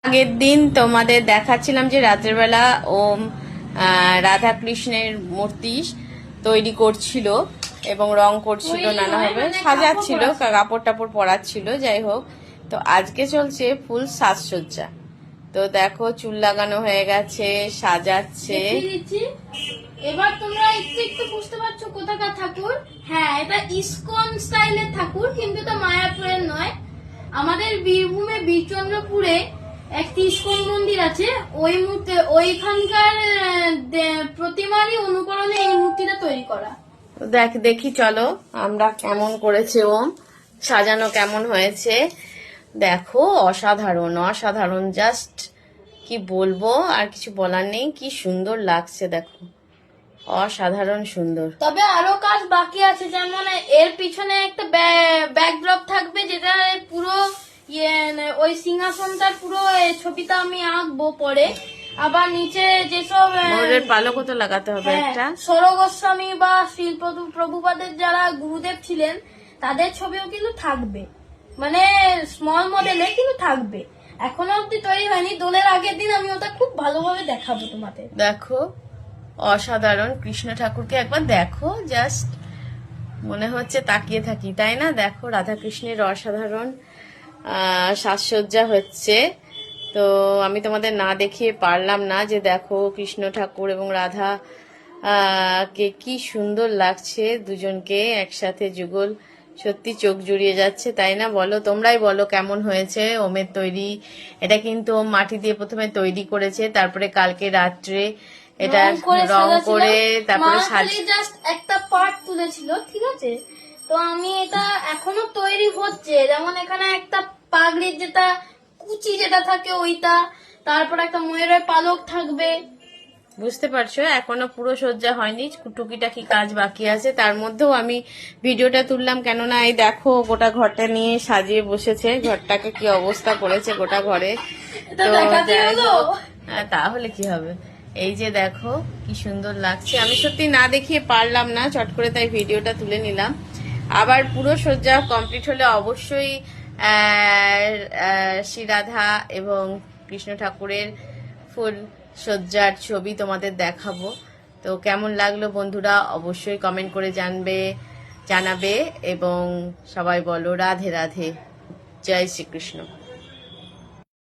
আগের দিন তোমাদের দেখাচ্ছিলাম যে রাতের বেলা ওম রাধা কৃষ্ণের মূর্তি তৈরি করছিল এবং রং করছিল নানাভাবে সাজাচ্ছিল, কাপড় টাপড় পরাচ্ছিল। যাই হোক, তো আজকে চলছে ফুল সাজসজ্জা। তো দেখো চুল লাগানো হয়ে গেছে, সাজাচ্ছে। এবার তোমরা একটু একটু বুঝতে পারছো কোথাকার ঠাকুর। হ্যাঁ, এটা ইসকন স্টাইলের ঠাকুর, কিন্তু এটা মায়াপুরের নয়। আমাদের বীরভূমে বীরচন্দ্রপুরে একটি ইসকন মন্দির আছে, ওইখানকার প্রতিমারই অনুকরণে এই মূর্তিটা তৈরি করা। দেখি চলো আমরা কেমন করেছে ওম, সাজানো কেমন হয়েছে। দেখো অসাধারণ অসাধারণ, জাস্ট কি বলবো, আর কিছু বলার নেই। কি সুন্দর লাগছে দেখো, অসাধারণ সুন্দর। তবে আরো কাজ বাকি আছে, যেমন এর পিছনে একটা ব্যাকড্রপ থাকবে, যেটা পুরো ওই সিংহাসনটার পুরো ছবিটা আমি আঁকবো পরে। আবার নিচে যেসব ময়ূরের পালকও তো লাগাতে হবে একটা। সরগোস্বামী বা শ্রী প্রভুপাদের যারা গুরুদেব ছিলেন তাদের ছবিও কিন্তু থাকবে, মানে স্মল মডেলে কিন্তু থাকবে। এখনো অব্দি তৈরি হয়নি, দোলের আগের দিন আমি ওটা খুব ভালোভাবে দেখাবো তোমাদের। দেখো অসাধারণ, কৃষ্ণ ঠাকুরকে একবার দেখো, জাস্ট মনে হচ্ছে তাকিয়ে থাকি, তাই না? দেখো রাধা কৃষ্ণের অসাধারণ সাজসজ্জা হচ্ছে। তো আমি তোমাদের না দেখিয়ে পারলাম না যে দেখো কৃষ্ণ ঠাকুর এবং রাধা কে কি সুন্দর লাগছে, দুজনকে একসাথে যুগল, সত্যি চোখ জুড়িয়ে যাচ্ছে, তাই না? বলো, তোমরাই বলো কেমন হয়েছে ওমের তৈরি। এটা কিন্তু ওম মাটি দিয়ে প্রথমে তৈরি করেছে, তারপরে কালকে রাত্রে এটা রং করে তারপরে জাস্ট একটা পার্ট তুলেছিল, ঠিক আছে? তো আমি এটা এখনো তৈরি হচ্ছে, যেমন এখানে একটা পাগড়ির যেটা কুচি যেটা থাকে ওইটা, তারপর একটা ময়ূরের পালক থাকবে। বুঝতে পারছো, এখনো পুরো সজ্জা হয়নি, টুকিটাকি কাজ বাকি আছে। তার মধ্যেও আমি ভিডিওটা তুললাম, কেননা এই দেখো গোটা ঘরটা নিয়ে সাজিয়ে বসেছে, ঘরটাকে কি অবস্থা করেছে গোটা ঘরে। তো তাহলে কি হবে, এই যে দেখো কি সুন্দর লাগছে। আমি সত্যি না দেখিয়ে পারলাম না, চট করে তাই ভিডিওটা তুলে নিলাম। আবার পুরো সজ্জা কমপ্লিট হলে অবশ্যই শ্রী রাধা এবং কৃষ্ণ ঠাকুরের ফুল সজ্জার ছবি তোমাদের দেখাবো। তো কেমন লাগলো বন্ধুরা অবশ্যই কমেন্ট করে জানাবে এবং সবাই বলো রাধে রাধে, জয় শ্রীকৃষ্ণ।